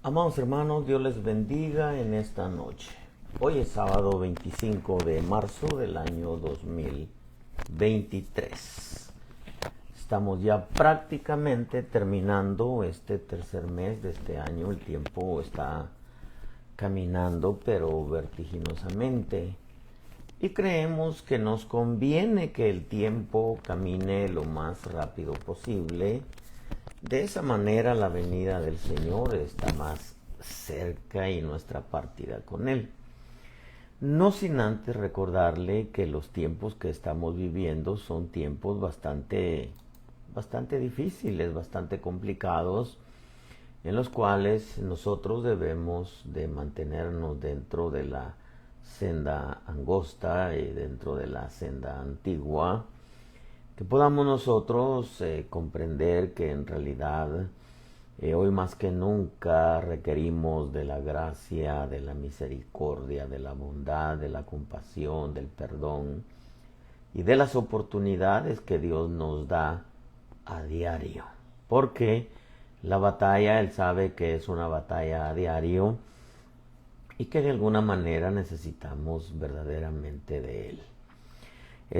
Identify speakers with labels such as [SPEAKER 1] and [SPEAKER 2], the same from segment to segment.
[SPEAKER 1] Amados hermanos, Dios les bendiga en esta noche. Hoy es sábado 25 de marzo del año 2023. Estamos ya prácticamente terminando este tercer mes de este año. El tiempo está caminando pero vertiginosamente. Y creemos que nos conviene que el tiempo camine lo más rápido posible. De esa manera la venida del Señor está más cerca y nuestra partida con Él. No sin antes recordarle que los tiempos que estamos viviendo son tiempos bastante difíciles, bastante complicados, en los cuales nosotros debemos de mantenernos dentro de la senda angosta y dentro de la senda antigua, que podamos nosotros comprender que en realidad hoy más que nunca requerimos de la gracia, de la misericordia, de la bondad, de la compasión, del perdón y de las oportunidades que Dios nos da a diario. Porque la batalla, Él sabe que es una batalla a diario y que de alguna manera necesitamos verdaderamente de Él.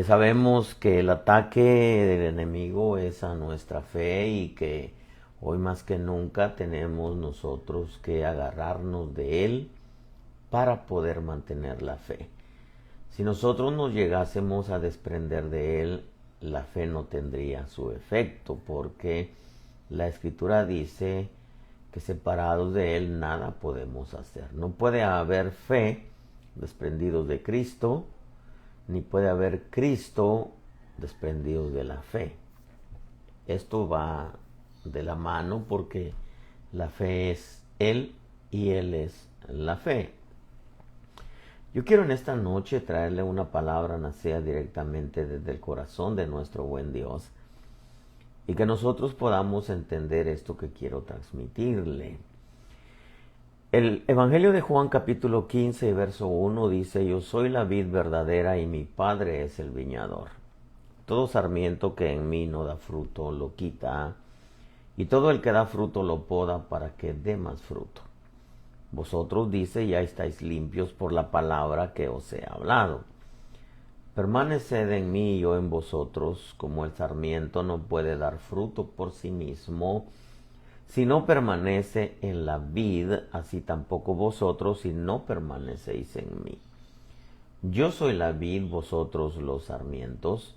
[SPEAKER 1] Sabemos que el ataque del enemigo es a nuestra fe y que hoy más que nunca tenemos nosotros que agarrarnos de Él para poder mantener la fe. Si nosotros nos llegásemos a desprender de Él, la fe no tendría su efecto, porque la Escritura dice que separados de Él nada podemos hacer. No puede haber fe desprendidos de Cristo, ni puede haber Cristo desprendidos de la fe. Esto va de la mano porque la fe es Él y Él es la fe. Yo quiero en esta noche traerle una palabra nacida directamente desde el corazón de nuestro buen Dios y que nosotros podamos entender esto que quiero transmitirle. El Evangelio de Juan capítulo 15 verso 1 dice: Yo soy la vid verdadera y mi Padre es el viñador. Todo sarmiento que en mí no da fruto lo quita, y todo el que da fruto lo poda para que dé más fruto. Vosotros, dice, ya estáis limpios por la palabra que os he hablado. Permaneced en mí y yo en vosotros, como el sarmiento no puede dar fruto por sí mismo, si no permanece en la vid, así tampoco vosotros si no permanecéis en mí. Yo soy la vid, vosotros los sarmientos,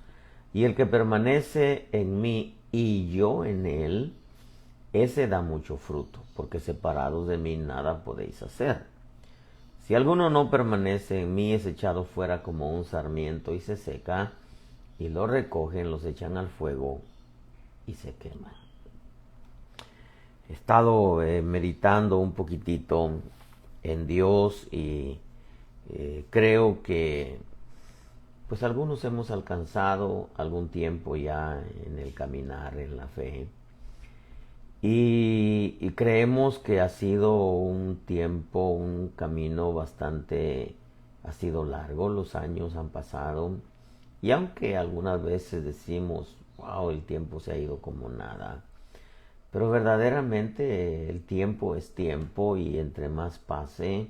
[SPEAKER 1] y el que permanece en mí y yo en él, ese da mucho fruto, porque separados de mí nada podéis hacer. Si alguno no permanece en mí, es echado fuera como un sarmiento y se seca, y lo recogen, los echan al fuego y se queman. He estado meditando un poquitito en Dios y creo que pues algunos hemos alcanzado algún tiempo ya en el caminar en la fe y creemos que ha sido un tiempo, un camino ha sido largo, los años han pasado y aunque algunas veces decimos, wow, el tiempo se ha ido como nada, pero verdaderamente el tiempo es tiempo y entre más pase,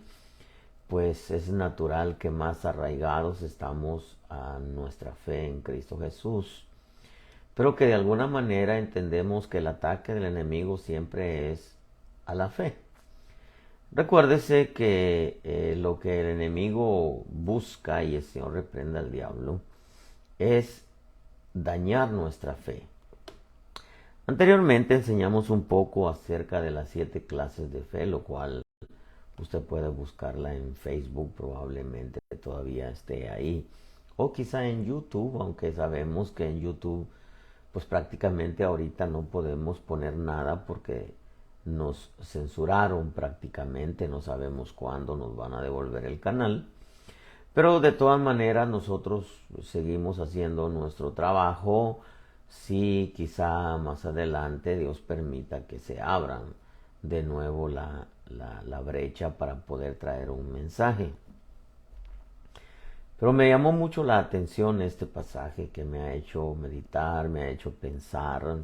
[SPEAKER 1] pues es natural que más arraigados estamos a nuestra fe en Cristo Jesús. Pero que de alguna manera entendemos que el ataque del enemigo siempre es a la fe. Recuérdese que lo que el enemigo busca, y el Señor reprenda al diablo, es dañar nuestra fe. Anteriormente enseñamos un poco acerca de las 7 clases de fe, lo cual usted puede buscarla en Facebook, probablemente todavía esté ahí, o quizá en YouTube, aunque sabemos que en YouTube pues prácticamente ahorita no podemos poner nada porque nos censuraron prácticamente, no sabemos cuándo nos van a devolver el canal, pero de todas maneras nosotros seguimos haciendo nuestro trabajo. Si quizá más adelante Dios permita que se abran de nuevo la brecha para poder traer un mensaje. Pero me llamó mucho la atención este pasaje que me ha hecho meditar, me ha hecho pensar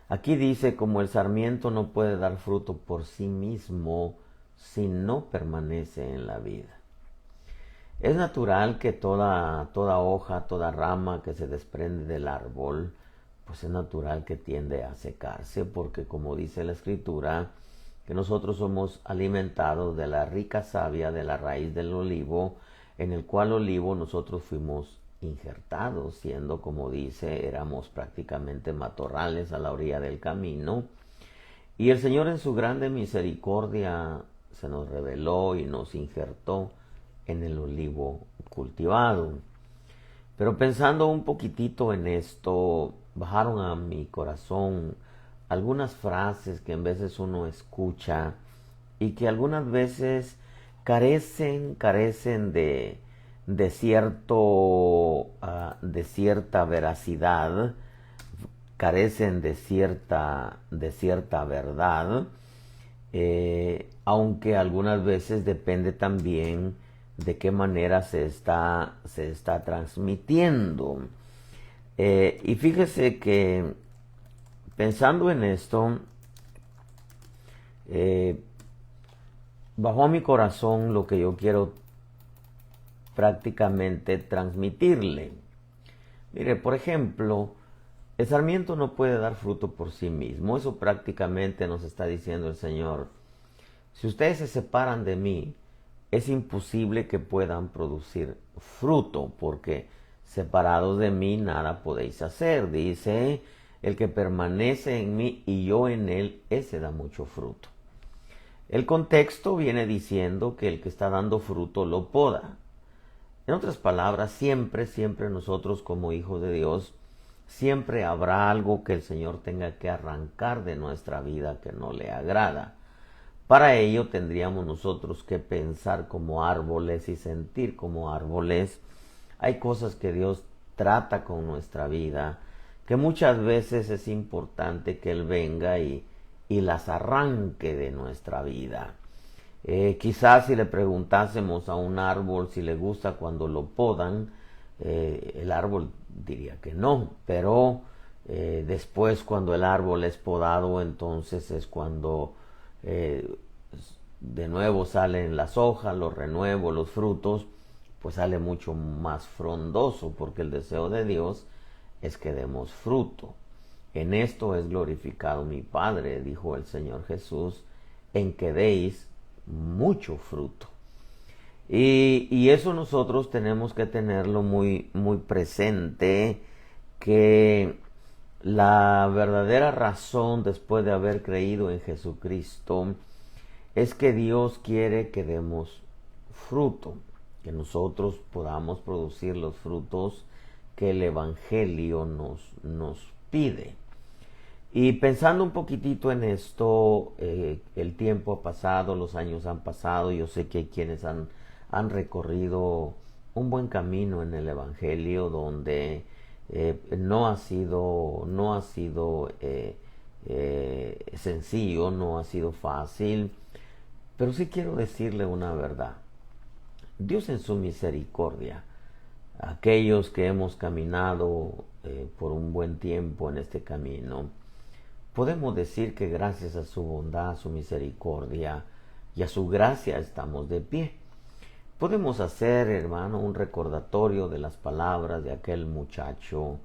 [SPEAKER 1] Aquí dice, como el sarmiento no puede dar fruto por sí mismo si no permanece en la vida. Es natural que toda hoja, toda rama que se desprende del árbol, pues es natural que tiende a secarse, porque como dice la Escritura, que nosotros somos alimentados de la rica savia de la raíz del olivo, en el cual olivo nosotros fuimos injertados, siendo, como dice, éramos prácticamente matorrales a la orilla del camino. Y el Señor en su grande misericordia se nos reveló y nos injertó en el olivo cultivado. Pero pensando un poquitito en esto, bajaron a mi corazón algunas frases que en veces uno escucha y que algunas veces carecen de cierta veracidad, carecen de cierta verdad, aunque algunas veces depende también de qué manera se está transmitiendo. Y fíjese que pensando en esto, bajó a mi corazón lo que yo quiero prácticamente transmitirle. Mire, por ejemplo, el sarmiento no puede dar fruto por sí mismo. Eso prácticamente nos está diciendo el Señor. Si ustedes se separan de mí, es imposible que puedan producir fruto, porque separados de mí nada podéis hacer. Dice, el que permanece en mí y yo en él, ese da mucho fruto. El contexto viene diciendo que el que está dando fruto lo poda. En otras palabras, siempre nosotros como hijos de Dios, siempre habrá algo que el Señor tenga que arrancar de nuestra vida que no le agrada. Para ello tendríamos nosotros que pensar como árboles y sentir como árboles. Hay cosas que Dios trata con nuestra vida, que muchas veces es importante que Él venga y las arranque de nuestra vida. Quizás si le preguntásemos a un árbol si le gusta cuando lo podan, el árbol diría que no, pero después cuando el árbol es podado, entonces es cuando de nuevo salen las hojas, los renuevos, los frutos, pues sale mucho más frondoso, porque el deseo de Dios es que demos fruto. En esto es glorificado mi Padre, dijo el Señor Jesús, en que deis mucho fruto. Y eso nosotros tenemos que tenerlo muy presente, que la verdadera razón después de haber creído en Jesucristo es que Dios quiere que demos fruto, que nosotros podamos producir los frutos que el Evangelio nos pide. Y pensando un poquitito en esto, el tiempo ha pasado, los años han pasado, yo sé que hay quienes han recorrido un buen camino en el Evangelio donde no ha sido sencillo, no ha sido fácil, pero sí quiero decirle una verdad. Dios en su misericordia, aquellos que hemos caminado por un buen tiempo en este camino, podemos decir que gracias a su bondad, a su misericordia y a su gracia estamos de pie. Podemos hacer, hermano, un recordatorio de las palabras de aquel muchacho,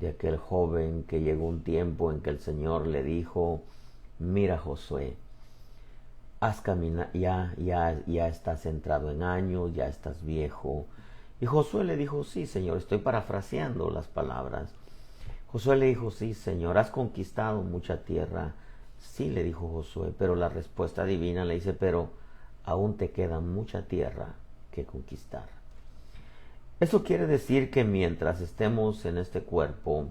[SPEAKER 1] de aquel joven que llegó un tiempo en que el Señor le dijo, mira Josué, has caminado, ya estás entrado en años, ya estás viejo. Y Josué le dijo, sí, Señor, estoy parafraseando las palabras. Josué le dijo, sí, Señor, has conquistado mucha tierra. Sí, le dijo Josué, pero la respuesta divina le dice, pero aún te queda mucha tierra que conquistar. Eso quiere decir que mientras estemos en este cuerpo,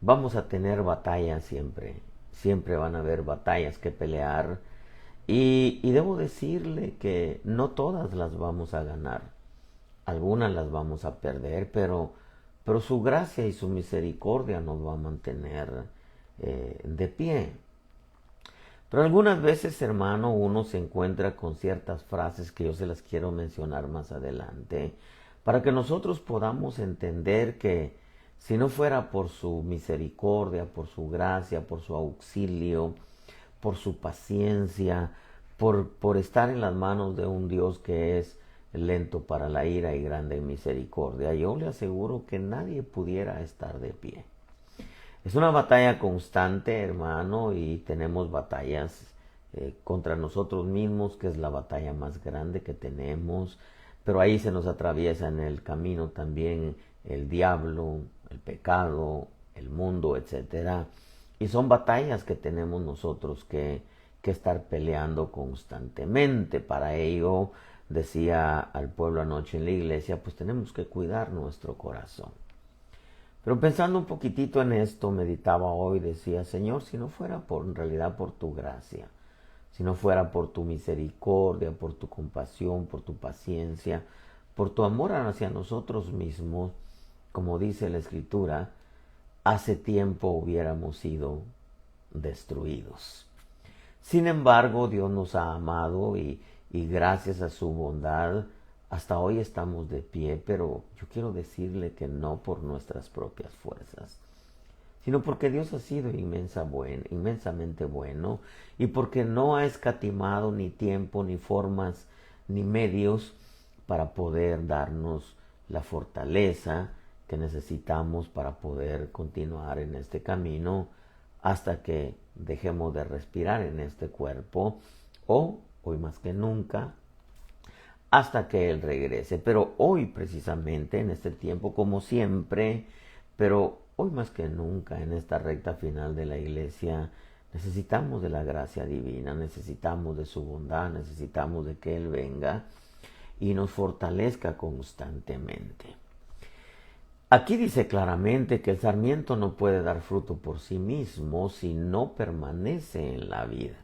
[SPEAKER 1] vamos a tener batallas siempre. Siempre van a haber batallas que pelear. Y debo decirle que no todas las vamos a ganar. Algunas las vamos a perder, pero su gracia y su misericordia nos va a mantener de pie. Pero algunas veces, hermano, uno se encuentra con ciertas frases que yo se las quiero mencionar más adelante, para que nosotros podamos entender que si no fuera por su misericordia, por su gracia, por su auxilio, por su paciencia, por estar en las manos de un Dios que es lento para la ira y grande en misericordia, yo le aseguro que nadie pudiera estar de pie. Es una batalla constante, hermano, y tenemos batallas contra nosotros mismos, que es la batalla más grande que tenemos, pero ahí se nos atraviesa en el camino también el diablo, el pecado, el mundo, etcétera. Y son batallas que tenemos nosotros que estar peleando constantemente. Para ello, decía al pueblo anoche en la iglesia, pues tenemos que cuidar nuestro corazón. Pero pensando un poquitito en esto, meditaba hoy, decía, Señor, si no fuera en realidad por tu gracia, si no fuera por tu misericordia, por tu compasión, por tu paciencia, por tu amor hacia nosotros mismos, como dice la Escritura, hace tiempo hubiéramos sido destruidos. Sin embargo, Dios nos ha amado y gracias a su bondad, hasta hoy estamos de pie, pero yo quiero decirle que no por nuestras propias fuerzas, sino porque Dios ha sido inmensamente bueno y porque no ha escatimado ni tiempo, ni formas, ni medios para poder darnos la fortaleza que necesitamos para poder continuar en este camino hasta que dejemos de respirar en este cuerpo o, hoy más que nunca, hasta que Él regrese. Pero hoy precisamente, en este tiempo, como siempre, pero hoy más que nunca, en esta recta final de la iglesia, necesitamos de la gracia divina, necesitamos de su bondad, necesitamos de que Él venga y nos fortalezca constantemente. Aquí dice claramente que el sarmiento no puede dar fruto por sí mismo si no permanece en la vida,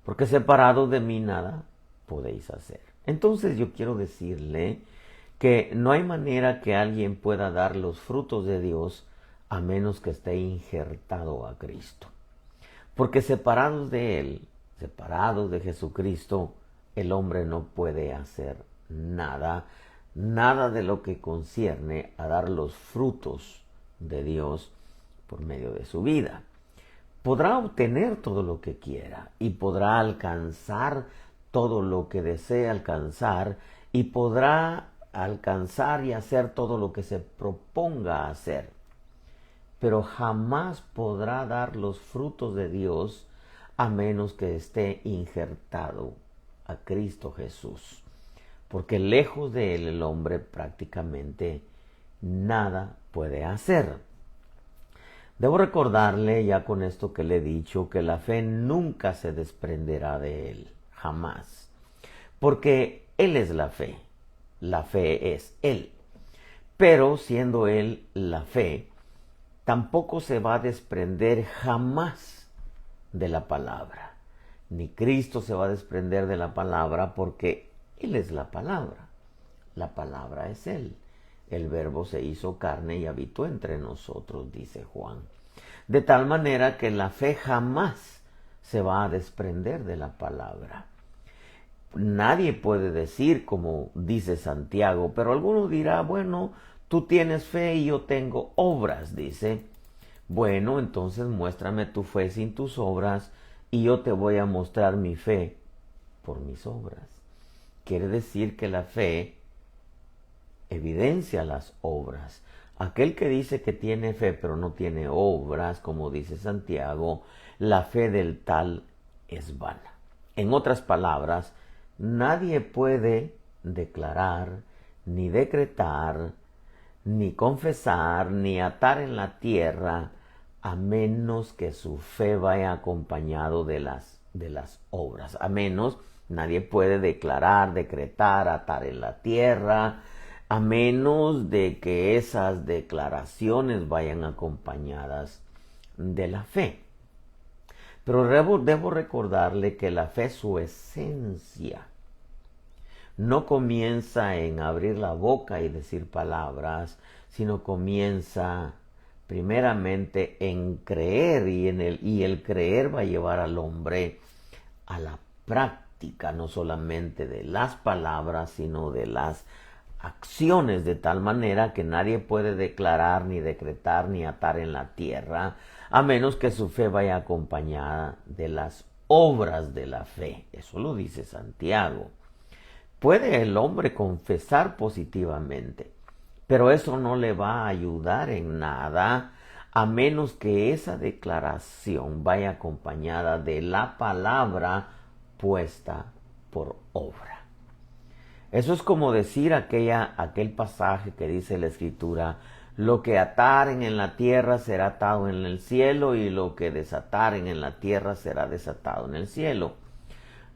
[SPEAKER 1] porque separados de mí nada podéis hacer. Entonces yo quiero decirle que no hay manera que alguien pueda dar los frutos de Dios a menos que esté injertado a Cristo. Porque separados de Él, separados de Jesucristo, el hombre no puede hacer nada de lo que concierne a dar los frutos de Dios por medio de su vida. Podrá obtener todo lo que quiera y podrá alcanzar todo lo que desea alcanzar y podrá alcanzar y hacer todo lo que se proponga hacer, pero jamás podrá dar los frutos de Dios a menos que esté injertado a Cristo Jesús, porque lejos de Él el hombre prácticamente nada puede hacer. Debo recordarle ya con esto que le he dicho que la fe nunca se desprenderá de Él, jamás, porque Él es la fe es Él, pero siendo Él la fe, tampoco se va a desprender jamás de la palabra, ni Cristo se va a desprender de la palabra porque Él es la palabra es Él. El Verbo se hizo carne y habitó entre nosotros, dice Juan. De tal manera que la fe jamás se va a desprender de la palabra. Nadie puede decir, como dice Santiago, pero alguno dirá, bueno, tú tienes fe y yo tengo obras, dice. Bueno, entonces muéstrame tu fe sin tus obras y yo te voy a mostrar mi fe por mis obras. Quiere decir que la fe evidencia las obras. Aquel que dice que tiene fe pero no tiene obras, como dice Santiago, la fe del tal es vana. En otras palabras, nadie puede declarar, ni decretar, ni confesar, ni atar en la tierra, a menos que su fe vaya acompañado de las obras. A menos, nadie puede declarar, decretar, atar en la tierra, a menos de que esas declaraciones vayan acompañadas de la fe. Pero debo recordarle que la fe, su esencia, no comienza en abrir la boca y decir palabras, sino comienza primeramente en creer, y el creer va a llevar al hombre a la práctica, no solamente de las palabras, sino de las acciones de tal manera que nadie puede declarar, ni decretar, ni atar en la tierra, a menos que su fe vaya acompañada de las obras de la fe. Eso lo dice Santiago. Puede el hombre confesar positivamente, pero eso no le va a ayudar en nada a menos que esa declaración vaya acompañada de la palabra puesta por obra. Eso es como decir aquel pasaje que dice la Escritura: lo que ataren en la tierra será atado en el cielo, y lo que desataren en la tierra será desatado en el cielo.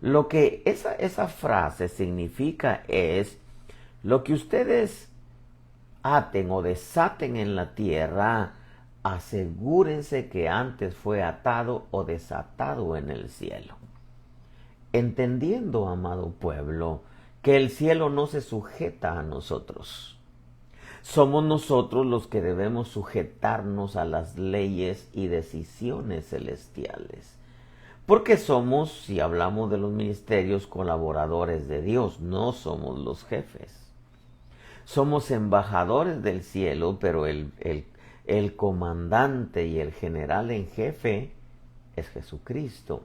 [SPEAKER 1] Lo que esa frase significa es: lo que ustedes aten o desaten en la tierra, asegúrense que antes fue atado o desatado en el cielo. Entendiendo, amado pueblo, que el cielo no se sujeta a nosotros. Somos nosotros los que debemos sujetarnos a las leyes y decisiones celestiales. Porque somos, si hablamos de los ministerios, colaboradores de Dios, no somos los jefes. Somos embajadores del cielo, pero el comandante y el general en jefe es Jesucristo.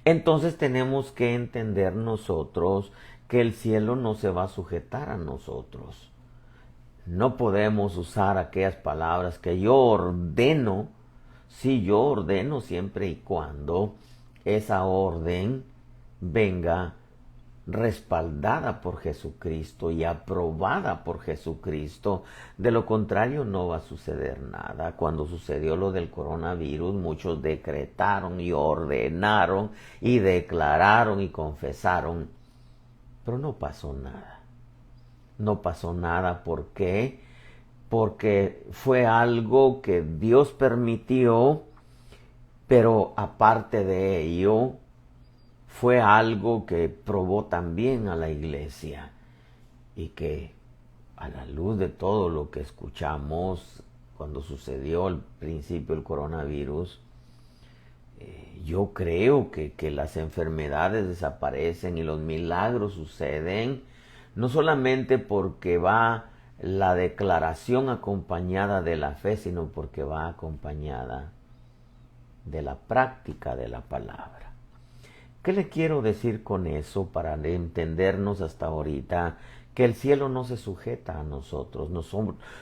[SPEAKER 1] Entonces tenemos que entender nosotros que el cielo no se va a sujetar a nosotros. No podemos usar aquellas palabras que yo ordeno. Sí, yo ordeno siempre y cuando esa orden venga respaldada por Jesucristo y aprobada por Jesucristo. De lo contrario no va a suceder nada. Cuando sucedió lo del coronavirus, muchos decretaron y ordenaron y declararon y confesaron, pero no pasó nada. No pasó nada. ¿Por qué? Porque fue algo que Dios permitió, pero aparte de ello, fue algo que probó también a la iglesia, y que a la luz de todo lo que escuchamos cuando sucedió al principio el coronavirus, yo creo que las enfermedades desaparecen y los milagros suceden, no solamente porque va la declaración acompañada de la fe, sino porque va acompañada de la práctica de la palabra. ¿Qué le quiero decir con eso para entendernos hasta ahorita? Que el cielo no se sujeta a nosotros.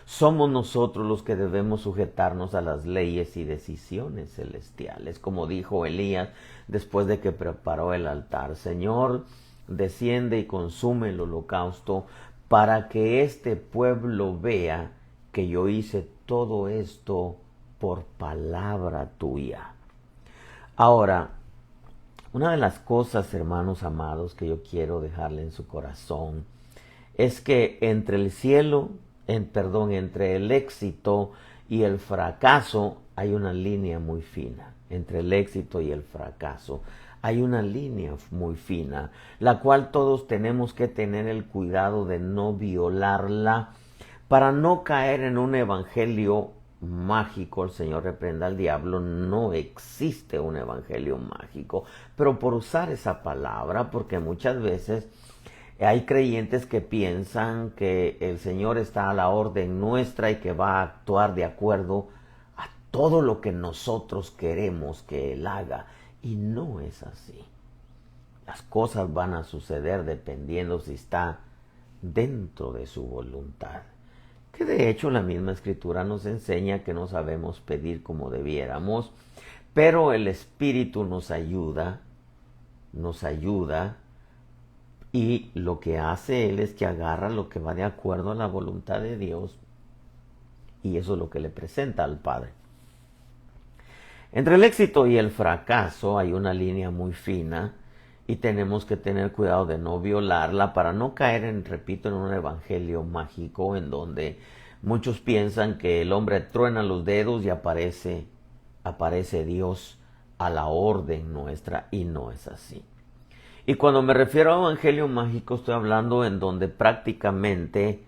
[SPEAKER 1] Somos nosotros los que debemos sujetarnos a las leyes y decisiones celestiales. Como dijo Elías después de que preparó el altar: Señor, desciende y consume el holocausto para que este pueblo vea que yo hice todo esto por palabra tuya. Ahora, una de las cosas, hermanos amados, que yo quiero dejarle en su corazón es que entre el éxito y el fracaso hay una línea muy fina. Entre el éxito y el fracaso hay una línea muy fina, la cual todos tenemos que tener el cuidado de no violarla para no caer en un evangelio mágico. El Señor reprenda al diablo. No existe un evangelio mágico, pero por usar esa palabra, porque muchas veces hay creyentes que piensan que el Señor está a la orden nuestra y que va a actuar de acuerdo a todo lo que nosotros queremos que Él haga, y no es así. Las cosas van a suceder dependiendo si está dentro de su voluntad. Que de hecho la misma Escritura nos enseña que no sabemos pedir como debiéramos, pero el Espíritu nos ayuda, y lo que hace Él es que agarra lo que va de acuerdo a la voluntad de Dios, y eso es lo que le presenta al Padre. Entre el éxito y el fracaso hay una línea muy fina, y tenemos que tener cuidado de no violarla para no caer en un evangelio mágico en donde muchos piensan que el hombre truena los dedos y aparece Dios a la orden nuestra, y no es así. Y cuando me refiero a evangelio mágico, estoy hablando en donde prácticamente,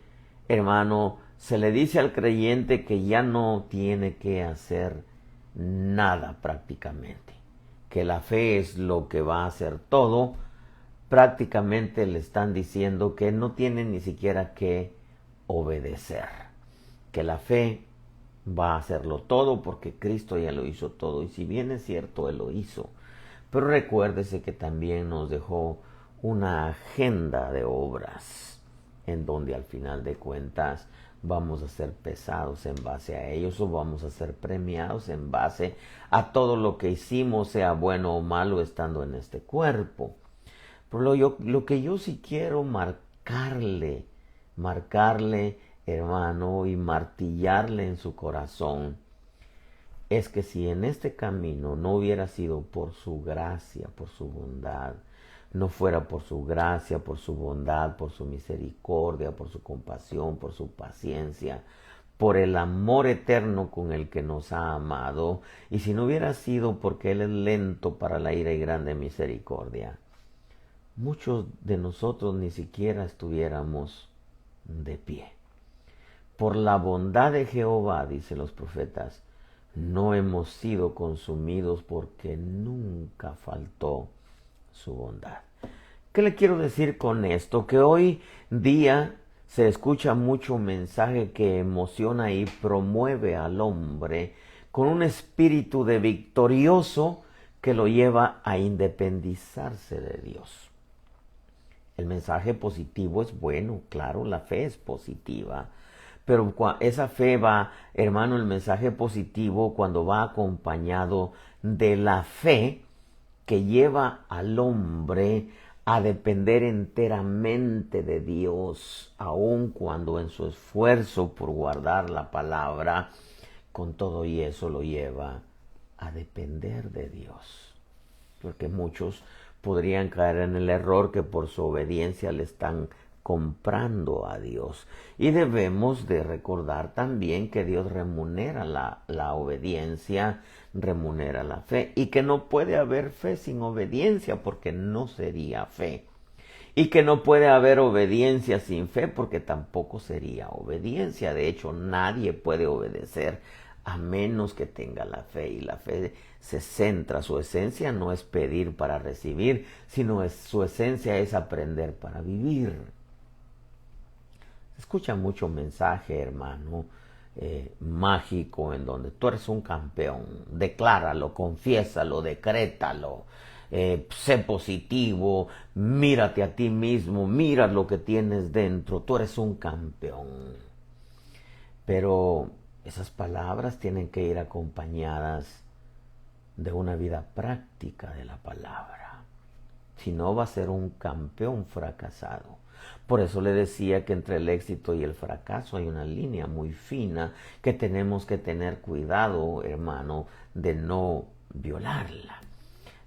[SPEAKER 1] hermano, se le dice al creyente que ya no tiene que hacer nada prácticamente, que la fe es lo que va a hacer todo, prácticamente le están diciendo que no tienen ni siquiera que obedecer, que la fe va a hacerlo todo porque Cristo ya lo hizo todo. Y si bien es cierto, Él lo hizo, pero recuérdese que también nos dejó una agenda de obras en donde al final de cuentas vamos a ser pesados en base a ellos o vamos a ser premiados en base a todo lo que hicimos, sea bueno o malo, estando en este cuerpo. Por lo que yo sí quiero marcarle, hermano, y martillarle en su corazón, es que si en este camino no hubiera sido por su gracia, por su bondad, no fuera por su gracia, por su bondad, por su misericordia, por su compasión, por su paciencia, por el amor eterno con el que nos ha amado, y si no hubiera sido porque Él es lento para la ira y grande misericordia, muchos de nosotros ni siquiera estuviéramos de pie. Por la bondad de Jehová, dicen los profetas, no hemos sido consumidos porque nunca faltó su bondad. ¿Qué le quiero decir con esto? Que hoy día se escucha mucho mensaje que emociona y promueve al hombre con un espíritu de victorioso que lo lleva a independizarse de Dios. El mensaje positivo es bueno, claro, la fe es positiva, pero esa fe va, hermano, el mensaje positivo cuando va acompañado de la fe que lleva al hombre a depender enteramente de Dios, aun cuando en su esfuerzo por guardar la palabra, con todo y eso lo lleva a depender de Dios. Porque muchos podrían caer en el error que por su obediencia le están comprando a Dios. Y debemos de recordar también que Dios remunera la obediencia, remunera la fe, y que no puede haber fe sin obediencia porque no sería fe. Y que no puede haber obediencia sin fe porque tampoco sería obediencia. De hecho, nadie puede obedecer a menos que tenga la fe. Y la fe se centra, su esencia no es pedir para recibir, sino su esencia es aprender para vivir. Escucha mucho mensaje, hermano, mágico, en donde tú eres un campeón. Decláralo, confiésalo, decrétalo. Sé positivo, mírate a ti mismo, mira lo que tienes dentro, tú eres un campeón. Pero esas palabras tienen que ir acompañadas de una vida práctica de la palabra. Si no, va a ser un campeón fracasado. Por eso le decía que entre el éxito y el fracaso hay una línea muy fina que tenemos que tener cuidado, hermano, de no violarla.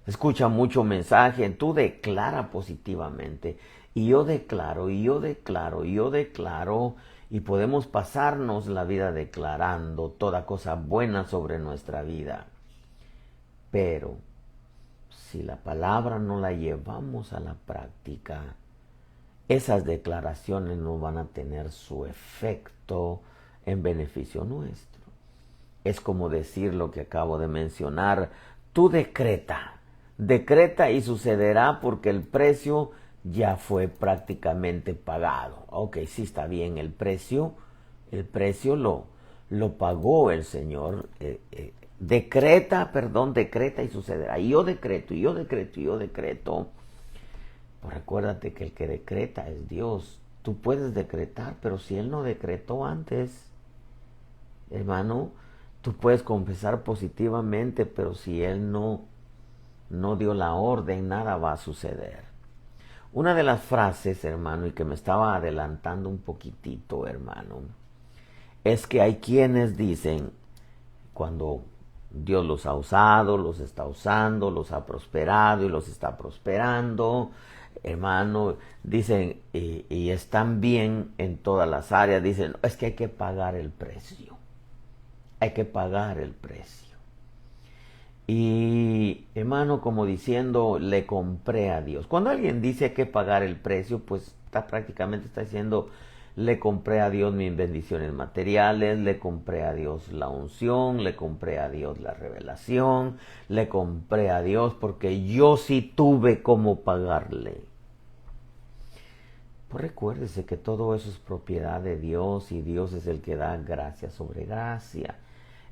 [SPEAKER 1] Escucha mucho mensaje, tú declara positivamente, y yo declaro, y yo declaro, y yo declaro, y podemos pasarnos la vida declarando toda cosa buena sobre nuestra vida. Pero si la palabra no la llevamos a la práctica, esas declaraciones no van a tener su efecto en beneficio nuestro. Es como decir lo que acabo de mencionar, tú decreta y sucederá porque el precio ya fue prácticamente pagado. Ok, sí está bien, el precio lo pagó el Señor. Decreta y sucederá. Y yo decreto. Pues recuérdate que el que decreta es Dios. Tú puedes decretar, pero si Él no decretó antes, hermano, tú puedes confesar positivamente, pero si Él no dio la orden, nada va a suceder. Una de las frases, hermano, y que me estaba adelantando un poquitito, hermano, es que hay quienes dicen, cuando Dios los ha usado, los está usando, los ha prosperado y los está prosperando, hermano, dicen, y están bien en todas las áreas, dicen, es que hay que pagar el precio. Hay que pagar el precio. Y, hermano, como diciendo, le compré a Dios. Cuando alguien dice hay que pagar el precio, pues prácticamente está diciendo, le compré a Dios mis bendiciones materiales, le compré a Dios la unción, le compré a Dios la revelación, le compré a Dios porque yo sí tuve cómo pagarle. Pues recuérdese que todo eso es propiedad de Dios y Dios es el que da gracia sobre gracia.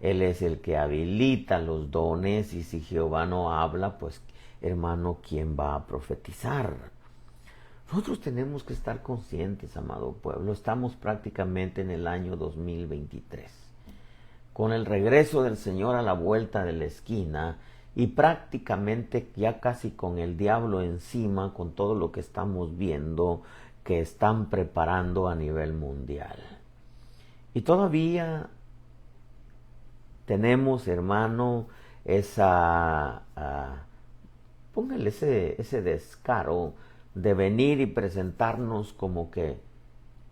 [SPEAKER 1] Él es el que habilita los dones y si Jehová no habla, pues hermano, ¿quién va a profetizar? Nosotros tenemos que estar conscientes, amado pueblo, estamos prácticamente en el año 2023. Con el regreso del Señor a la vuelta de la esquina y prácticamente ya casi con el diablo encima, con todo lo que estamos viendo que están preparando a nivel mundial. Y todavía tenemos, hermano, póngale ese descaro de venir y presentarnos como que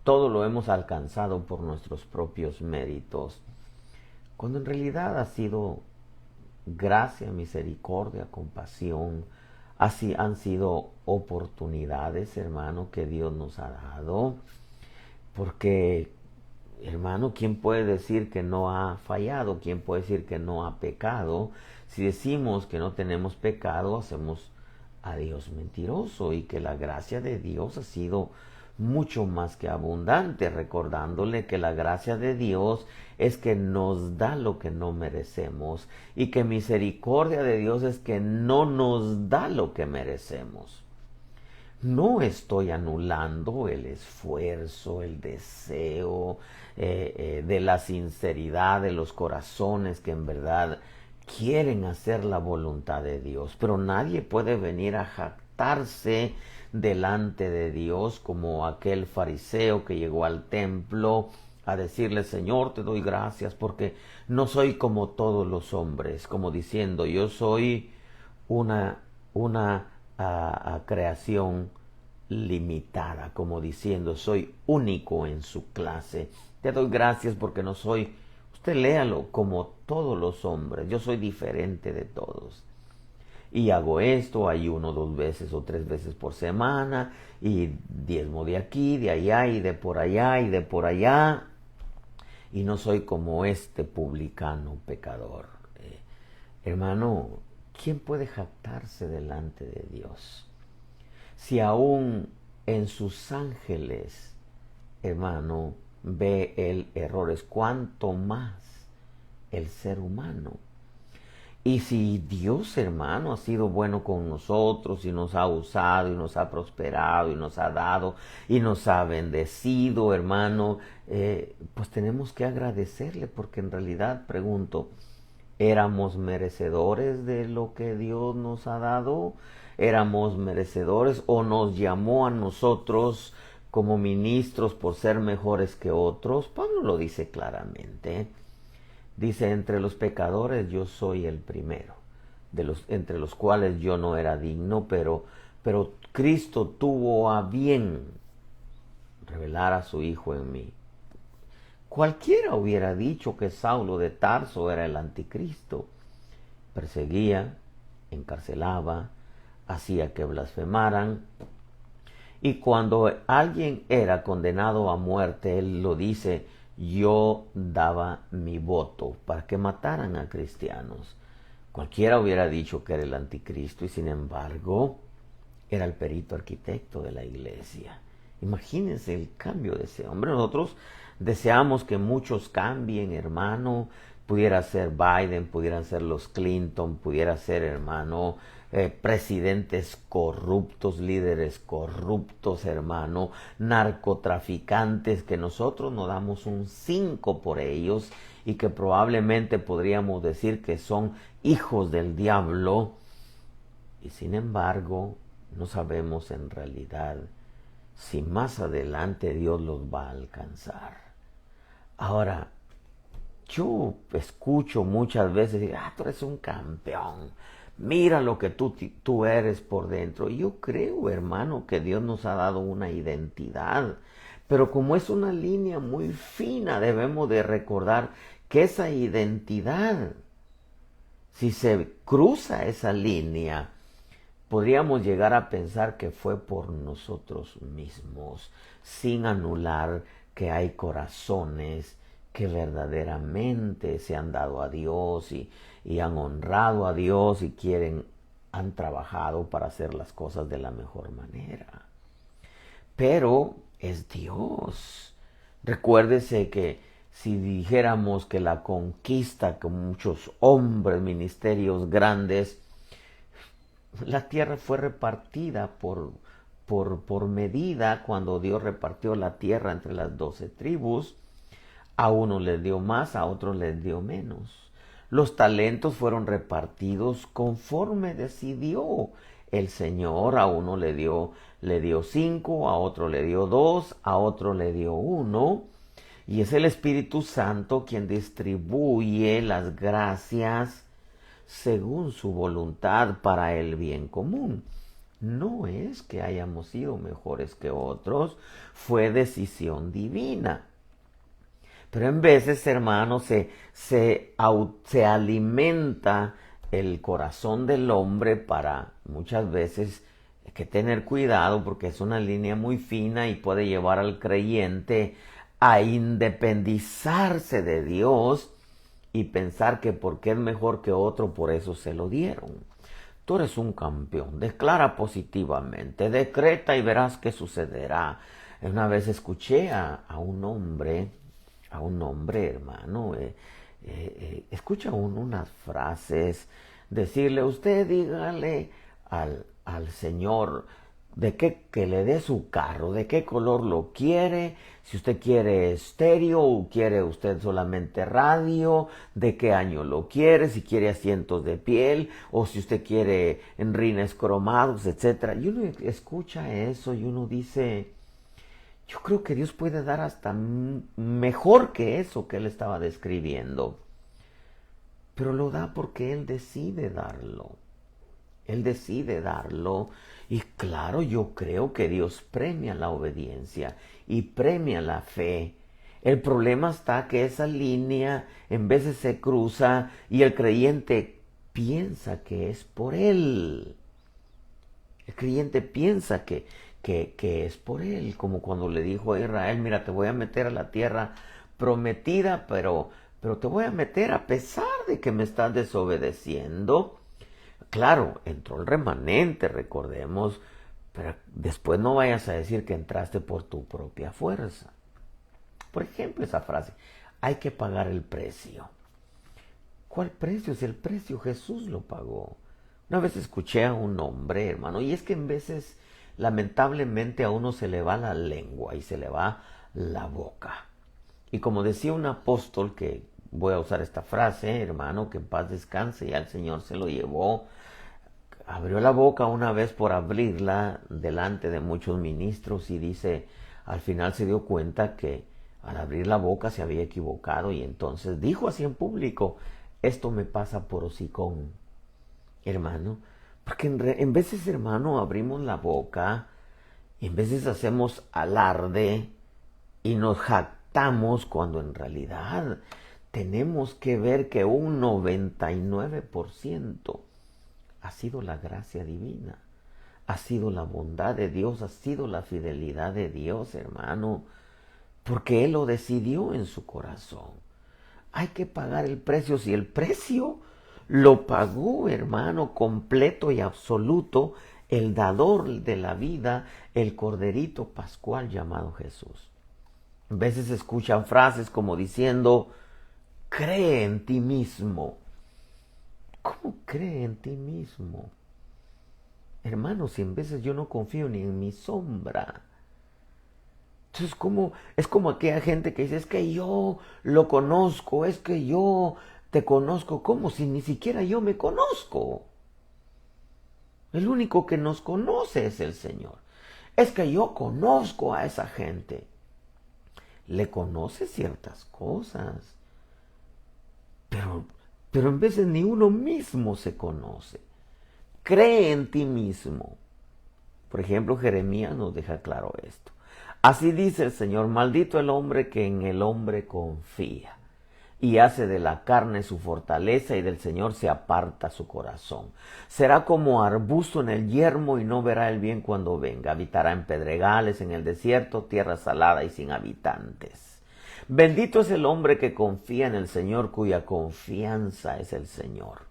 [SPEAKER 1] todo lo hemos alcanzado por nuestros propios méritos, cuando en realidad ha sido gracia, misericordia, compasión, así han sido oportunidades, hermano, que Dios nos ha dado, porque, hermano, ¿quién puede decir que no ha fallado? ¿Quién puede decir que no ha pecado? Si decimos que no tenemos pecado, hacemos a Dios mentiroso y que la gracia de Dios ha sido mucho más que abundante, recordándole que la gracia de Dios es que nos da lo que no merecemos y que misericordia de Dios es que no nos da lo que merecemos. No estoy anulando el esfuerzo, el deseo de la sinceridad de los corazones que en verdad quieren hacer la voluntad de Dios, pero nadie puede venir a jactarse delante de Dios como aquel fariseo que llegó al templo a decirle: Señor, te doy gracias porque no soy como todos los hombres, como diciendo, yo soy una creación limitada, como diciendo, soy único en su clase. Te doy gracias porque no soy, usted léalo, como todos los hombres, yo soy diferente de todos. Y hago esto, ayuno 2 veces o 3 veces por semana, y diezmo de aquí, de allá, y de por allá, y de por allá. Y no soy como este publicano pecador. Hermano, ¿quién puede jactarse delante de Dios? Si aún en sus ángeles, hermano, ve él errores, ¿cuánto más el ser humano? Y si Dios, hermano, ha sido bueno con nosotros y nos ha usado y nos ha prosperado y nos ha dado y nos ha bendecido, hermano, pues tenemos que agradecerle, porque en realidad, pregunto, ¿éramos merecedores de lo que Dios nos ha dado? ¿Éramos merecedores o nos llamó a nosotros como ministros por ser mejores que otros? Pablo lo dice claramente. Dice: entre los pecadores yo soy el primero, entre los cuales yo no era digno, pero Cristo tuvo a bien revelar a su Hijo en mí. Cualquiera hubiera dicho que Saulo de Tarso era el anticristo. Perseguía, encarcelaba, hacía que blasfemaran. Y cuando alguien era condenado a muerte, él lo dice: yo daba mi voto para que mataran a cristianos. Cualquiera hubiera dicho que era el anticristo y sin embargo era el perito arquitecto de la iglesia. Imagínense el cambio de ese hombre. Nosotros deseamos que muchos cambien, hermano. Pudiera ser Biden, pudieran ser los Clinton, pudiera ser, hermano, presidentes corruptos, líderes corruptos, hermano, narcotraficantes, que nosotros no damos un 5 por ellos y que probablemente podríamos decir que son hijos del diablo. Y sin embargo, no sabemos en realidad si más adelante Dios los va a alcanzar. Ahora, yo escucho muchas veces decir: tú eres un campeón, mira lo que tú eres por dentro. Y yo creo, hermano, que Dios nos ha dado una identidad, pero como es una línea muy fina, debemos de recordar que esa identidad, si se cruza esa línea, podríamos llegar a pensar que fue por nosotros mismos, sin anular que hay corazones que verdaderamente se han dado a Dios y han honrado a Dios y han trabajado para hacer las cosas de la mejor manera. pero es Dios. Recuérdese que si dijéramos que la conquista con muchos hombres, ministerios grandes, la tierra fue repartida por medida cuando Dios repartió la tierra entre las 12 tribus. A uno les dio más, a otro les dio menos. Los talentos fueron repartidos conforme decidió el Señor. A uno le dio 5, a otro le dio 2, a otro le dio 1. Y es el Espíritu Santo quien distribuye las gracias según su voluntad para el bien común. No es que hayamos sido mejores que otros, fue decisión divina. Pero en veces, hermanos, se alimenta el corazón del hombre para muchas veces hay que tener cuidado porque es una línea muy fina y puede llevar al creyente a independizarse de Dios y pensar que porque es mejor que otro, por eso se lo dieron. Tú eres un campeón, declara positivamente, decreta y verás qué sucederá. Una vez escuché a un hombre, hermano, escucha unas frases, decirle, usted dígale al Señor que le dé su carro, de qué color lo quiere, si usted quiere estéreo o quiere usted solamente radio, de qué año lo quiere, si quiere asientos de piel o si usted quiere en rines cromados, etc. Y uno escucha eso y uno dice, yo creo que Dios puede dar hasta mejor que eso que él estaba describiendo. Pero lo da porque Él decide darlo. Él decide darlo. Y claro, yo creo que Dios premia la obediencia y premia la fe. El problema está que esa línea en veces se cruza y el creyente piensa que es por Él. El creyente piensa que es por Él, como cuando le dijo a Israel, mira, te voy a meter a la tierra prometida, pero te voy a meter a pesar de que me estás desobedeciendo. Claro, entró el remanente, recordemos, pero después no vayas a decir que entraste por tu propia fuerza. Por ejemplo, esa frase, hay que pagar el precio. ¿Cuál precio? Si el precio Jesús lo pagó. Una vez escuché a un hombre, hermano, y es que en veces, lamentablemente, a uno se le va la lengua y se le va la boca. Y como decía un apóstol, que voy a usar esta frase, hermano, que en paz descanse, ya el Señor se lo llevó, abrió la boca una vez por abrirla delante de muchos ministros y dice, al final se dio cuenta que al abrir la boca se había equivocado y entonces dijo así en público, esto me pasa por hocicón, hermano, porque en veces, hermano, abrimos la boca y en veces hacemos alarde y nos jactamos cuando en realidad tenemos que ver que un 99% ha sido la gracia divina, ha sido la bondad de Dios, ha sido la fidelidad de Dios, hermano, porque Él lo decidió en su corazón. Hay que pagar el precio. Si el precio lo pagó, hermano, completo y absoluto, el dador de la vida, el corderito pascual llamado Jesús. A veces se escuchan frases como diciendo, cree en ti mismo. ¿Cómo cree en ti mismo? Hermano, si en veces yo no confío ni en mi sombra. Entonces, es como aquella gente que dice, es que yo lo conozco, es que yo te conozco. ¿Cómo? Si ni siquiera yo me conozco. El único que nos conoce es el Señor. Es que yo conozco a esa gente. Le conoce ciertas cosas. Pero en veces ni uno mismo se conoce. Cree en ti mismo. Por ejemplo, Jeremías nos deja claro esto. Así dice el Señor, maldito el hombre que en el hombre confía y hace de la carne su fortaleza y del Señor se aparta su corazón. Será como arbusto en el yermo y no verá el bien cuando venga. Habitará en pedregales, en el desierto, tierra salada y sin habitantes. Bendito es el hombre que confía en el Señor, cuya confianza es el Señor.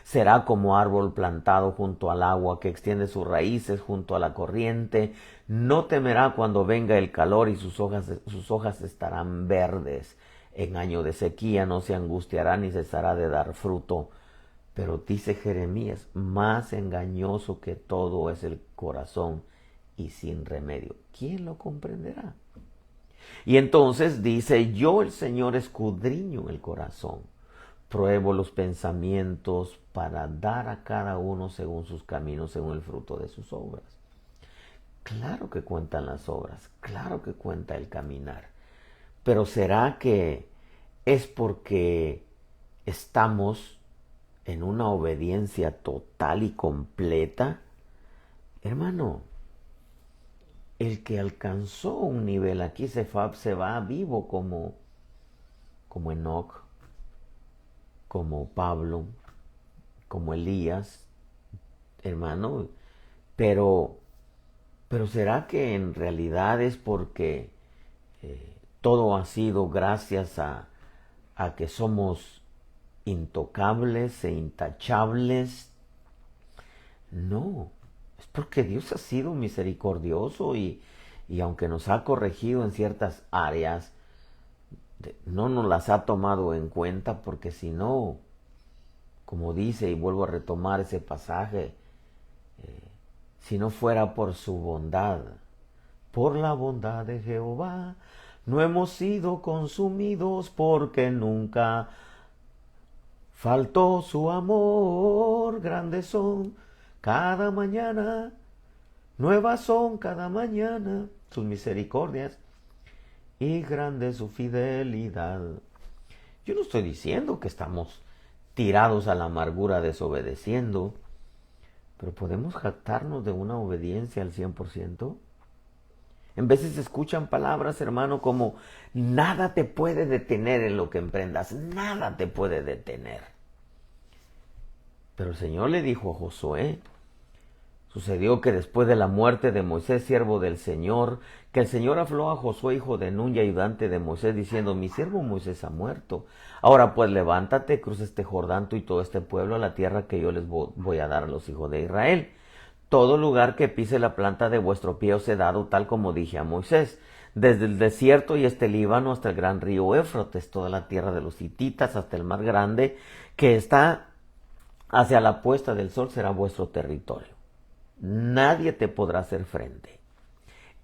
[SPEAKER 1] Será como árbol plantado junto al agua, que extiende sus raíces junto a la corriente. No temerá cuando venga el calor y sus hojas estarán verdes. En año de sequía no se angustiará ni cesará de dar fruto. Pero dice Jeremías, más engañoso que todo es el corazón y sin remedio. ¿Quién lo comprenderá? Y entonces dice, yo el Señor escudriño el corazón, pruebo los pensamientos para dar a cada uno según sus caminos, según el fruto de sus obras. Claro que cuentan las obras, claro que cuenta el caminar, pero ¿será que es porque estamos en una obediencia total y completa? Hermano, el que alcanzó un nivel aquí se va vivo como Enoc, como Pablo, como Elías, hermano, pero ¿será que en realidad es porque todo ha sido gracias a que somos intocables e intachables? No, es porque Dios ha sido misericordioso y aunque nos ha corregido en ciertas áreas, no nos las ha tomado en cuenta, porque si no, como dice, y vuelvo a retomar ese pasaje, si no fuera por su bondad, por la bondad de Jehová, no hemos sido consumidos, porque nunca faltó su amor. Grandes son cada mañana, nuevas son cada mañana sus misericordias, y grande su fidelidad. Yo no estoy diciendo que estamos tirados a la amargura desobedeciendo, pero ¿podemos jactarnos de una obediencia al 100%? En veces se escuchan palabras, hermano, como nada te puede detener en lo que emprendas, nada te puede detener. Pero el Señor le dijo a Josué, sucedió que después de la muerte de Moisés, siervo del Señor, que el Señor habló a Josué, hijo de Nun y ayudante de Moisés, diciendo, mi siervo Moisés ha muerto. Ahora pues levántate, cruza este Jordán tú y todo este pueblo a la tierra que yo les voy a dar a los hijos de Israel. Todo lugar que pise la planta de vuestro pie os he dado, tal como dije a Moisés. Desde el desierto y este Líbano hasta el gran río Éufrates, toda la tierra de los hititas, hasta el mar grande, que está hacia la puesta del sol, será vuestro territorio. Nadie te podrá hacer frente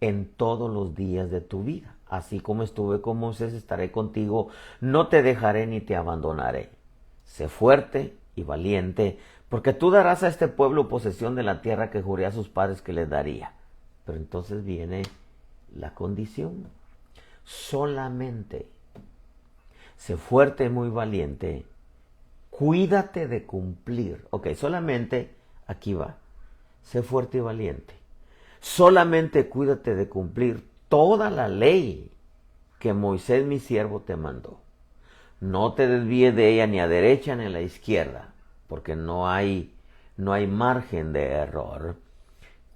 [SPEAKER 1] en todos los días de tu vida. Así como estuve con Moisés, estaré contigo, no te dejaré ni te abandonaré. Sé fuerte y valiente, porque tú darás a este pueblo posesión de la tierra que juré a sus padres que les daría. Pero entonces viene la condición. Solamente sé fuerte y muy valiente, cuídate de cumplir. Ok, solamente aquí va. Sé fuerte y valiente. Solamente cuídate de cumplir toda la ley que Moisés mi siervo te mandó. No te desvíes de ella ni a derecha ni a la izquierda, porque no hay margen de error.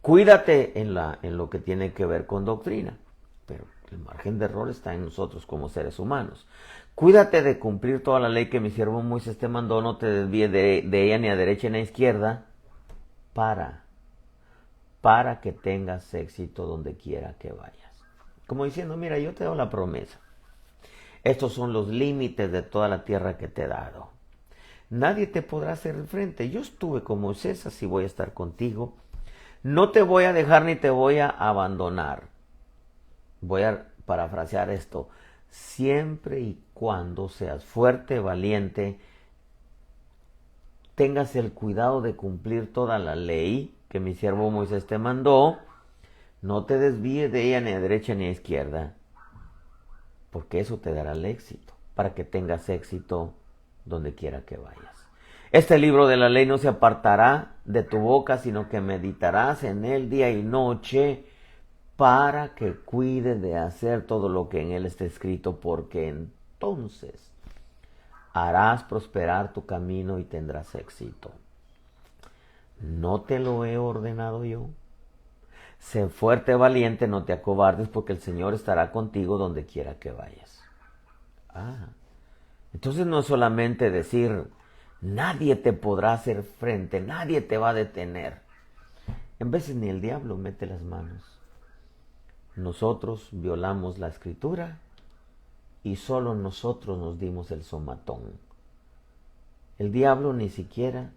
[SPEAKER 1] Cuídate en lo que tiene que ver con doctrina, pero el margen de error está en nosotros como seres humanos. Cuídate de cumplir toda la ley que mi siervo Moisés te mandó, no te desvíes de ella ni a derecha ni a izquierda, para que tengas éxito donde quiera que vayas. Como diciendo, mira, yo te doy la promesa. Estos son los límites de toda la tierra que te he dado. Nadie te podrá hacer frente. Yo estuve con Moisés, así voy a estar contigo. No te voy a dejar ni te voy a abandonar. Voy a parafrasear esto. Siempre y cuando seas fuerte, valiente, tengas el cuidado de cumplir toda la ley que mi siervo Moisés te mandó, no te desvíes de ella ni a derecha ni a izquierda, porque eso te dará el éxito, para que tengas éxito donde quiera que vayas. Este libro de la ley no se apartará de tu boca, sino que meditarás en él día y noche, para que cuides de hacer todo lo que en él está escrito, porque entonces harás prosperar tu camino y tendrás éxito. ¿No te lo he ordenado yo? Sé fuerte, valiente, no te acobardes, porque el Señor estará contigo donde quiera que vayas. Entonces no es solamente decir Nadie te podrá hacer frente, nadie te va a detener. En veces ni el diablo mete las manos. Nosotros violamos la escritura y solo nosotros nos dimos el somatón. El diablo ni siquiera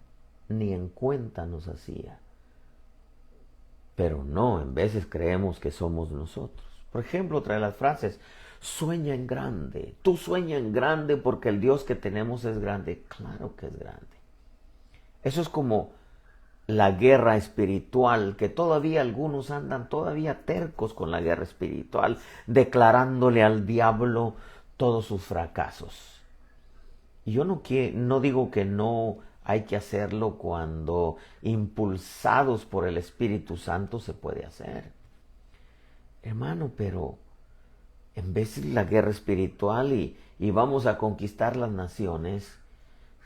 [SPEAKER 1] ni en cuenta nos hacía. Pero no, en veces creemos que somos nosotros. Por ejemplo, otra de las frases, sueña en grande. Tú sueña en grande porque el Dios que tenemos es grande. Claro que es grande. Eso es como la guerra espiritual, que todavía algunos andan todavía tercos con la guerra espiritual, declarándole al diablo todos sus fracasos. Y yo no digo que no hay que hacerlo cuando impulsados por el Espíritu Santo se puede hacer. Hermano, pero en vez de la guerra espiritual y vamos a conquistar las naciones,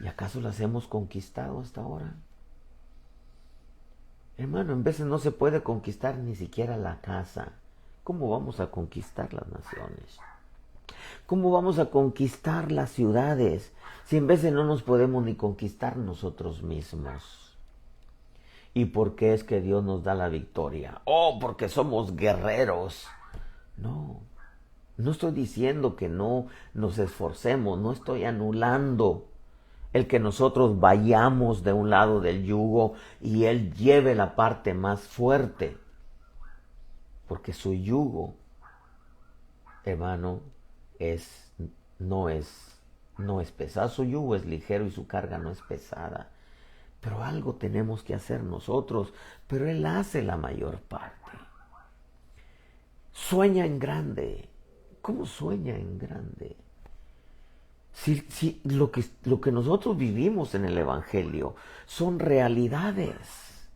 [SPEAKER 1] ¿y acaso las hemos conquistado hasta ahora? Hermano, en veces no se puede conquistar ni siquiera la casa. ¿Cómo vamos a conquistar las naciones? ¿Cómo vamos a conquistar las ciudades si en veces no nos podemos ni conquistar nosotros mismos? ¿Y por qué es que Dios nos da la victoria? Oh, porque somos guerreros. No, no estoy diciendo que no nos esforcemos, no estoy anulando el que nosotros vayamos de un lado del yugo y Él lleve la parte más fuerte. Porque su yugo, hermano, no es pesado. Su yugo es ligero y su carga no es pesada. Pero algo tenemos que hacer nosotros. Pero Él hace la mayor parte. Sueña en grande. ¿Cómo sueña en grande? Si lo que nosotros vivimos en el Evangelio son realidades.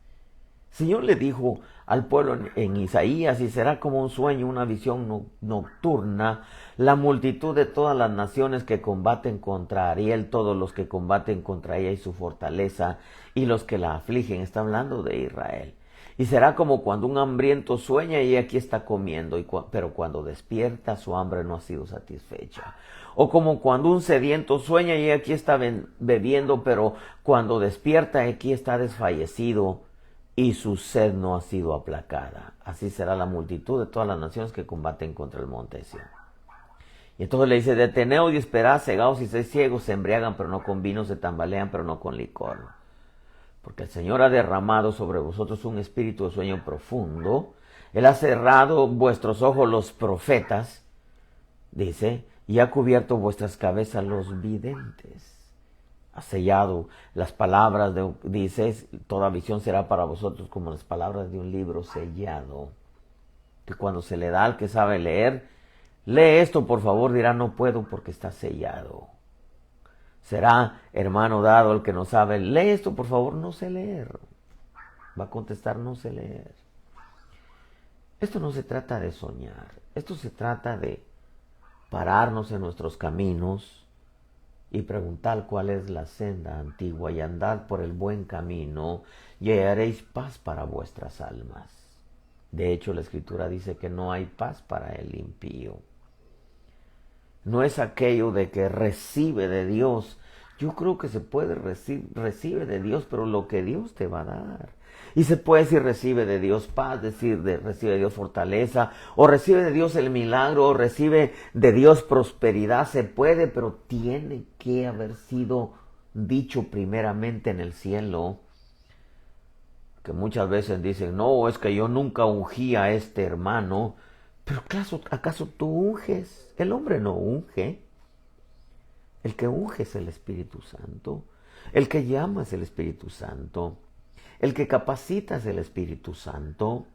[SPEAKER 1] El Señor le dijo al pueblo en Isaías, y será como un sueño, una visión nocturna, la multitud de todas las naciones que combaten contra Ariel, todos los que combaten contra ella y su fortaleza, y los que la afligen. Está hablando de Israel. Y será como cuando un hambriento sueña y aquí está comiendo, pero cuando despierta su hambre no ha sido satisfecha. O como cuando un sediento sueña y aquí está bebiendo, pero cuando despierta aquí está desfallecido y su sed no ha sido aplacada. Así será la multitud de todas las naciones que combaten contra el monte Sión. Y entonces le dice, deteneos y esperad, cegaos y sed ciegos, se embriagan pero no con vino, se tambalean pero no con licor. Porque el Señor ha derramado sobre vosotros un espíritu de sueño profundo. Él ha cerrado vuestros ojos los profetas, dice, y ha cubierto vuestras cabezas los videntes. Ha sellado las palabras, dice, toda visión será para vosotros como las palabras de un libro sellado. Que cuando se le da al que sabe leer, lee esto por favor, dirá no puedo porque está sellado. Será, hermano, dado al que no sabe, lee esto por favor, no sé leer. Va a contestar, no sé leer. Esto no se trata de soñar, esto se trata de pararnos en nuestros caminos y preguntar cuál es la senda antigua y andad por el buen camino y hallaréis paz para vuestras almas. De hecho, la Escritura dice que no hay paz para el impío. No es aquello de que recibe de Dios. Yo creo que se puede recibe de Dios, pero lo que Dios te va a dar. Y se puede decir recibe de Dios paz, recibe de Dios fortaleza, o recibe de Dios el milagro, o recibe de Dios prosperidad. Se puede, pero tiene que haber sido dicho primeramente en el cielo. Que muchas veces dicen, no, es que yo nunca ungí a este hermano. Pero ¿acaso tú unges? El hombre no unge. El que unge es el Espíritu Santo. El que llama es el Espíritu Santo. El que capacita es el Espíritu Santo.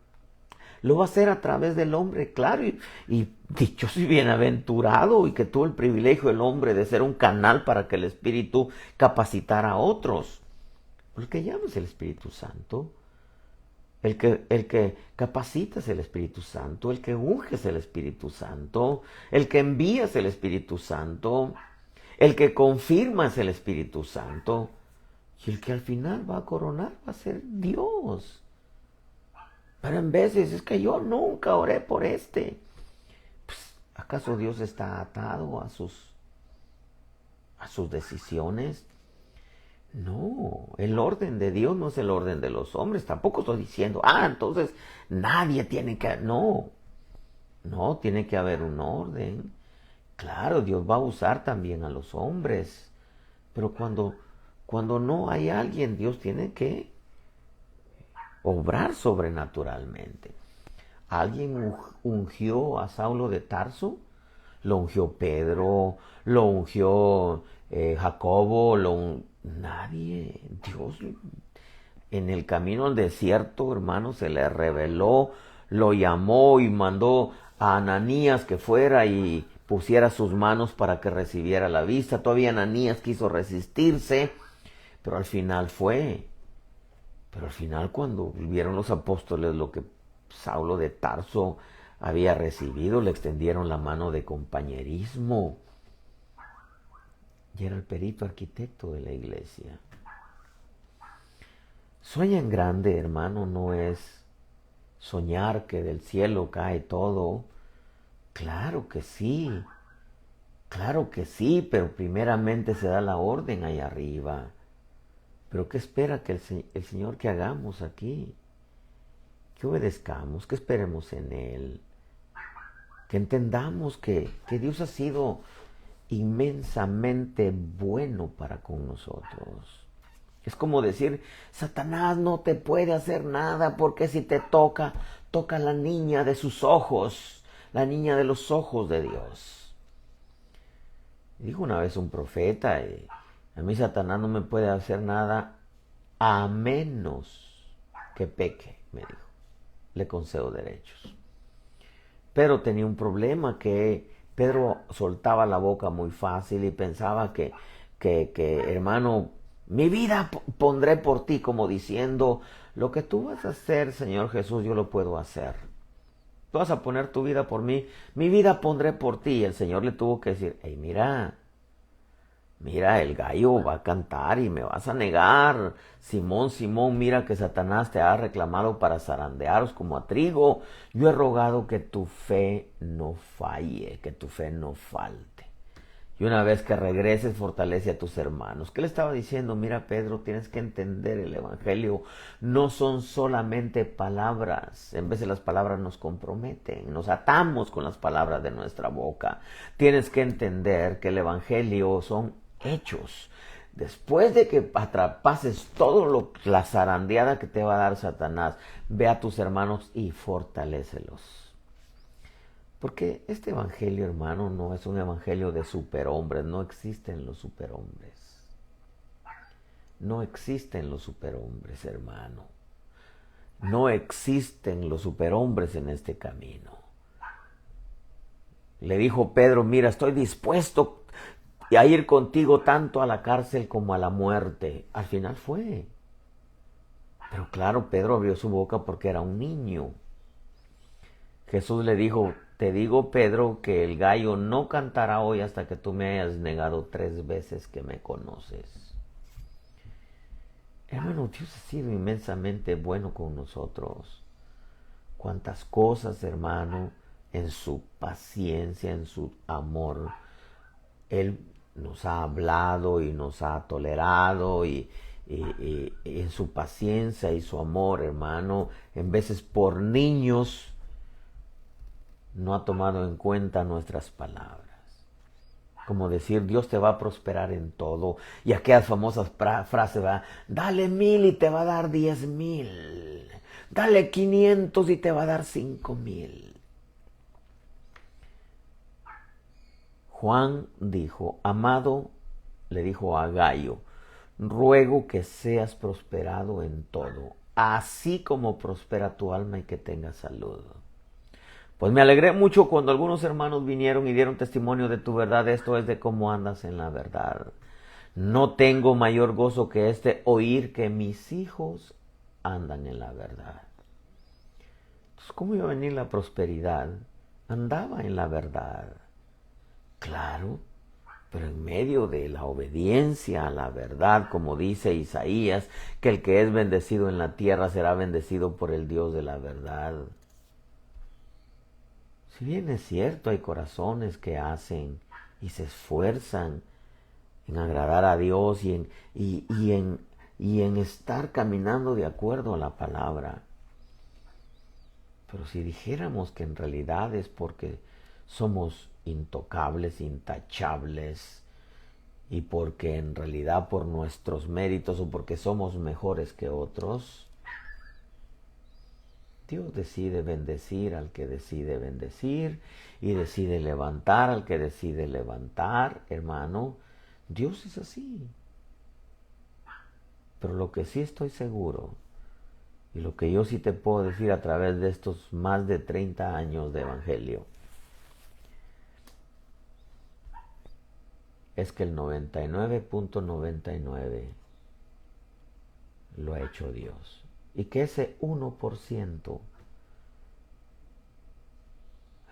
[SPEAKER 1] Lo va a hacer a través del hombre, claro. Y dichoso y bienaventurado, y que tuvo el privilegio el hombre de ser un canal para que el Espíritu capacitara a otros. El que llama es el Espíritu Santo. El que capacita es el Espíritu Santo, el que unge es el Espíritu Santo, el que envía es el Espíritu Santo, el que confirma es el Espíritu Santo, y el que al final va a coronar va a ser Dios. Pero en veces es que yo nunca oré por este. Pues, ¿acaso Dios está atado a sus decisiones? No, el orden de Dios no es el orden de los hombres. Tampoco estoy diciendo, entonces nadie tiene que... No, no, tiene que haber un orden. Claro, Dios va a usar también a los hombres. Pero cuando no hay alguien, Dios tiene que obrar sobrenaturalmente. Alguien ungió a Saulo de Tarso, lo ungió Pedro, lo ungió Jacobo, nadie. Dios en el camino al desierto, hermano, se le reveló, lo llamó y mandó a Ananías que fuera y pusiera sus manos para que recibiera la vista. Todavía Ananías quiso resistirse, pero al final fue. Pero al final, cuando vieron los apóstoles lo que Saulo de Tarso había recibido, le extendieron la mano de compañerismo. Y era el perito arquitecto de la iglesia. Sueña en grande, hermano, no es soñar que del cielo cae todo. Claro que sí, pero primeramente se da la orden ahí arriba. Pero ¿qué espera que el Señor que hagamos aquí? Que obedezcamos, que esperemos en Él, que entendamos que Dios ha sido inmensamente bueno para con nosotros. Es como decir, Satanás no te puede hacer nada porque si te toca la niña de sus ojos, la niña de los ojos de Dios. Dijo una vez un profeta, a mí Satanás no me puede hacer nada a menos que peque, me dijo. Le concedo derechos. Pero tenía un problema, que Pedro soltaba la boca muy fácil y pensaba que hermano, mi vida pondré por ti, como diciendo, lo que tú vas a hacer, Señor Jesús, yo lo puedo hacer. Tú vas a poner tu vida por mí, mi vida pondré por ti. Y el Señor le tuvo que decir, hey, mira, el gallo va a cantar y me vas a negar. Simón, Simón, mira que Satanás te ha reclamado para zarandearos como a trigo. Yo he rogado que tu fe no falle, que tu fe no falte. Y una vez que regreses, fortalece a tus hermanos. ¿Qué le estaba diciendo? Mira, Pedro, tienes que entender el Evangelio. No son solamente palabras. En vez de las palabras nos comprometen. Nos atamos con las palabras de nuestra boca. Tienes que entender que el Evangelio son hechos. Después de que atrapases todo la zarandeada que te va a dar Satanás, ve a tus hermanos y fortalécelos. Porque este evangelio, hermano, no es un evangelio de superhombres. No existen los superhombres. No existen los superhombres, hermano. No existen los superhombres en este camino. Le dijo Pedro, mira, estoy dispuesto a ir contigo tanto a la cárcel como a la muerte. Al final fue. Pero claro, Pedro abrió su boca porque era un niño. Jesús le dijo, te digo, Pedro, que el gallo no cantará hoy hasta que tú me hayas negado 3 veces que me conoces. Hermano, Dios ha sido inmensamente bueno con nosotros. Cuántas cosas, hermano, en su paciencia, en su amor, Él nos ha hablado y nos ha tolerado y en su paciencia y su amor, hermano, en veces por niños, no ha tomado en cuenta nuestras palabras. Como decir, Dios te va a prosperar en todo. Y aquellas famosas frases, ¿verdad? Dale 1000 y te va a dar 10,000. Dale 500 y te va a dar 5,000. Juan dijo, amado, le dijo a Gallo, ruego que seas prosperado en todo, así como prospera tu alma y que tengas salud. Pues me alegré mucho cuando algunos hermanos vinieron y dieron testimonio de tu verdad. Esto es de cómo andas en la verdad. No tengo mayor gozo que oír que mis hijos andan en la verdad. Entonces, ¿cómo iba a venir la prosperidad? Andaba en la verdad. Claro, pero en medio de la obediencia a la verdad, como dice Isaías, que el que es bendecido en la tierra será bendecido por el Dios de la verdad. Si bien es cierto, hay corazones que hacen y se esfuerzan en agradar a Dios y en estar caminando de acuerdo a la palabra. Pero si dijéramos que en realidad es porque somos intocables, intachables, y porque en realidad por nuestros méritos o porque somos mejores que otros, Dios decide bendecir al que decide bendecir y decide levantar al que decide levantar, hermano. Dios es así. Pero lo que sí estoy seguro, y lo que yo sí te puedo decir a través de estos más de 30 años de evangelio, es que el 99.99 lo ha hecho Dios. Y que ese 1%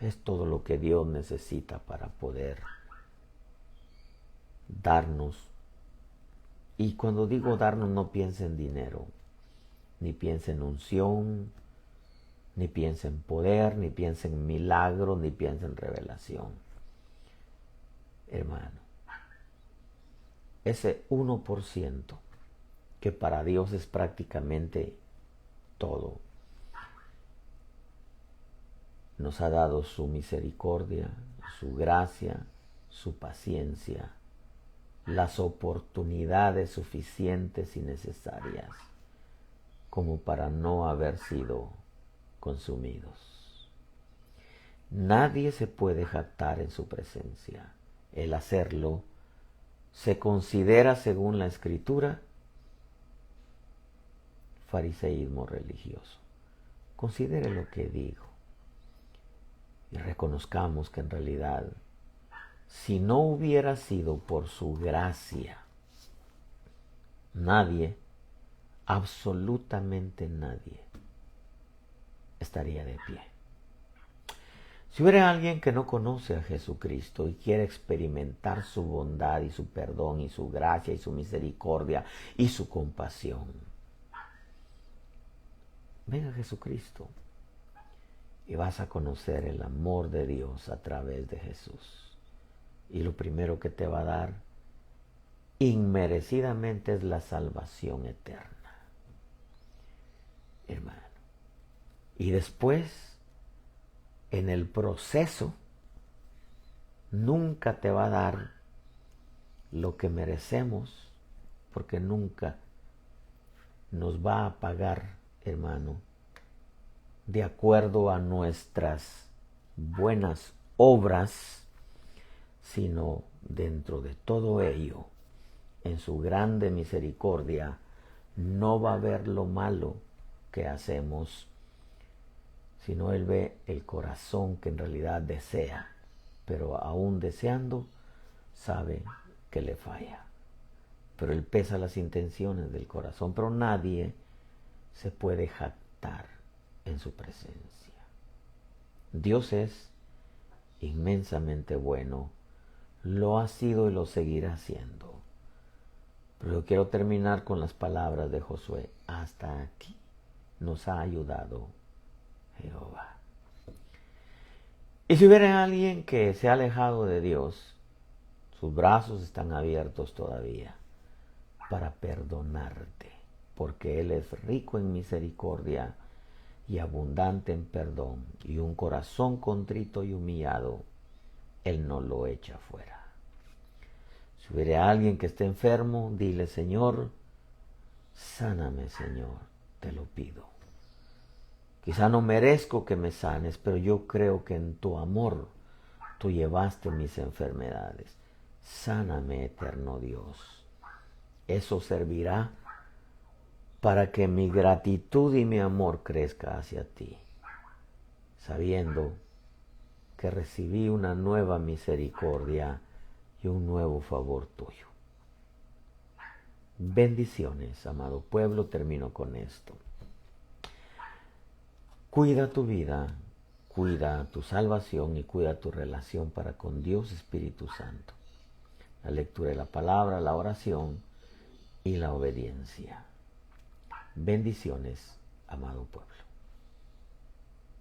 [SPEAKER 1] es todo lo que Dios necesita para poder darnos. Y cuando digo darnos, no piense en dinero, ni piense en unción, ni piense en poder, ni piense en milagro, ni piense en revelación. Hermano, ese 1% que para Dios es prácticamente todo, nos ha dado su misericordia, su gracia, su paciencia, las oportunidades suficientes y necesarias como para no haber sido consumidos. Nadie se puede jactar en su presencia. El hacerlo se considera, según la Escritura, fariseísmo religioso. Considere lo que digo y reconozcamos que en realidad, si no hubiera sido por su gracia, nadie, absolutamente nadie, estaría de pie. Si hubiera alguien que no conoce a Jesucristo y quiere experimentar su bondad y su perdón y su gracia y su misericordia y su compasión, ven a Jesucristo y vas a conocer el amor de Dios a través de Jesús. Y lo primero que te va a dar inmerecidamente es la salvación eterna, hermano. Y después, en el proceso, nunca te va a dar lo que merecemos, porque nunca nos va a pagar, hermano, de acuerdo a nuestras buenas obras, sino dentro de todo ello, en su grande misericordia, no va a ver lo malo que hacemos, sino Él ve el corazón que en realidad desea, pero aún deseando, sabe que le falla. Pero Él pesa las intenciones del corazón, pero nadie se puede jactar en su presencia. Dios es inmensamente bueno, lo ha sido y lo seguirá siendo. Pero yo quiero terminar con las palabras de Josué. Hasta aquí nos ha ayudado Jehová. Y si hubiera alguien que se ha alejado de Dios, sus brazos están abiertos todavía para perdonarte, porque Él es rico en misericordia y abundante en perdón, y un corazón contrito y humillado, Él no lo echa fuera. Si hubiera alguien que esté enfermo, dile: Señor, sáname, Señor, te lo pido. Quizá no merezco que me sanes, pero yo creo que en tu amor tú llevaste mis enfermedades. Sáname, eterno Dios. Eso servirá para que mi gratitud y mi amor crezca hacia ti, sabiendo que recibí una nueva misericordia y un nuevo favor tuyo. Bendiciones, amado pueblo. Termino con esto. Cuida tu vida, cuida tu salvación y cuida tu relación para con Dios Espíritu Santo. La lectura de la palabra, la oración y la obediencia. Bendiciones, amado pueblo.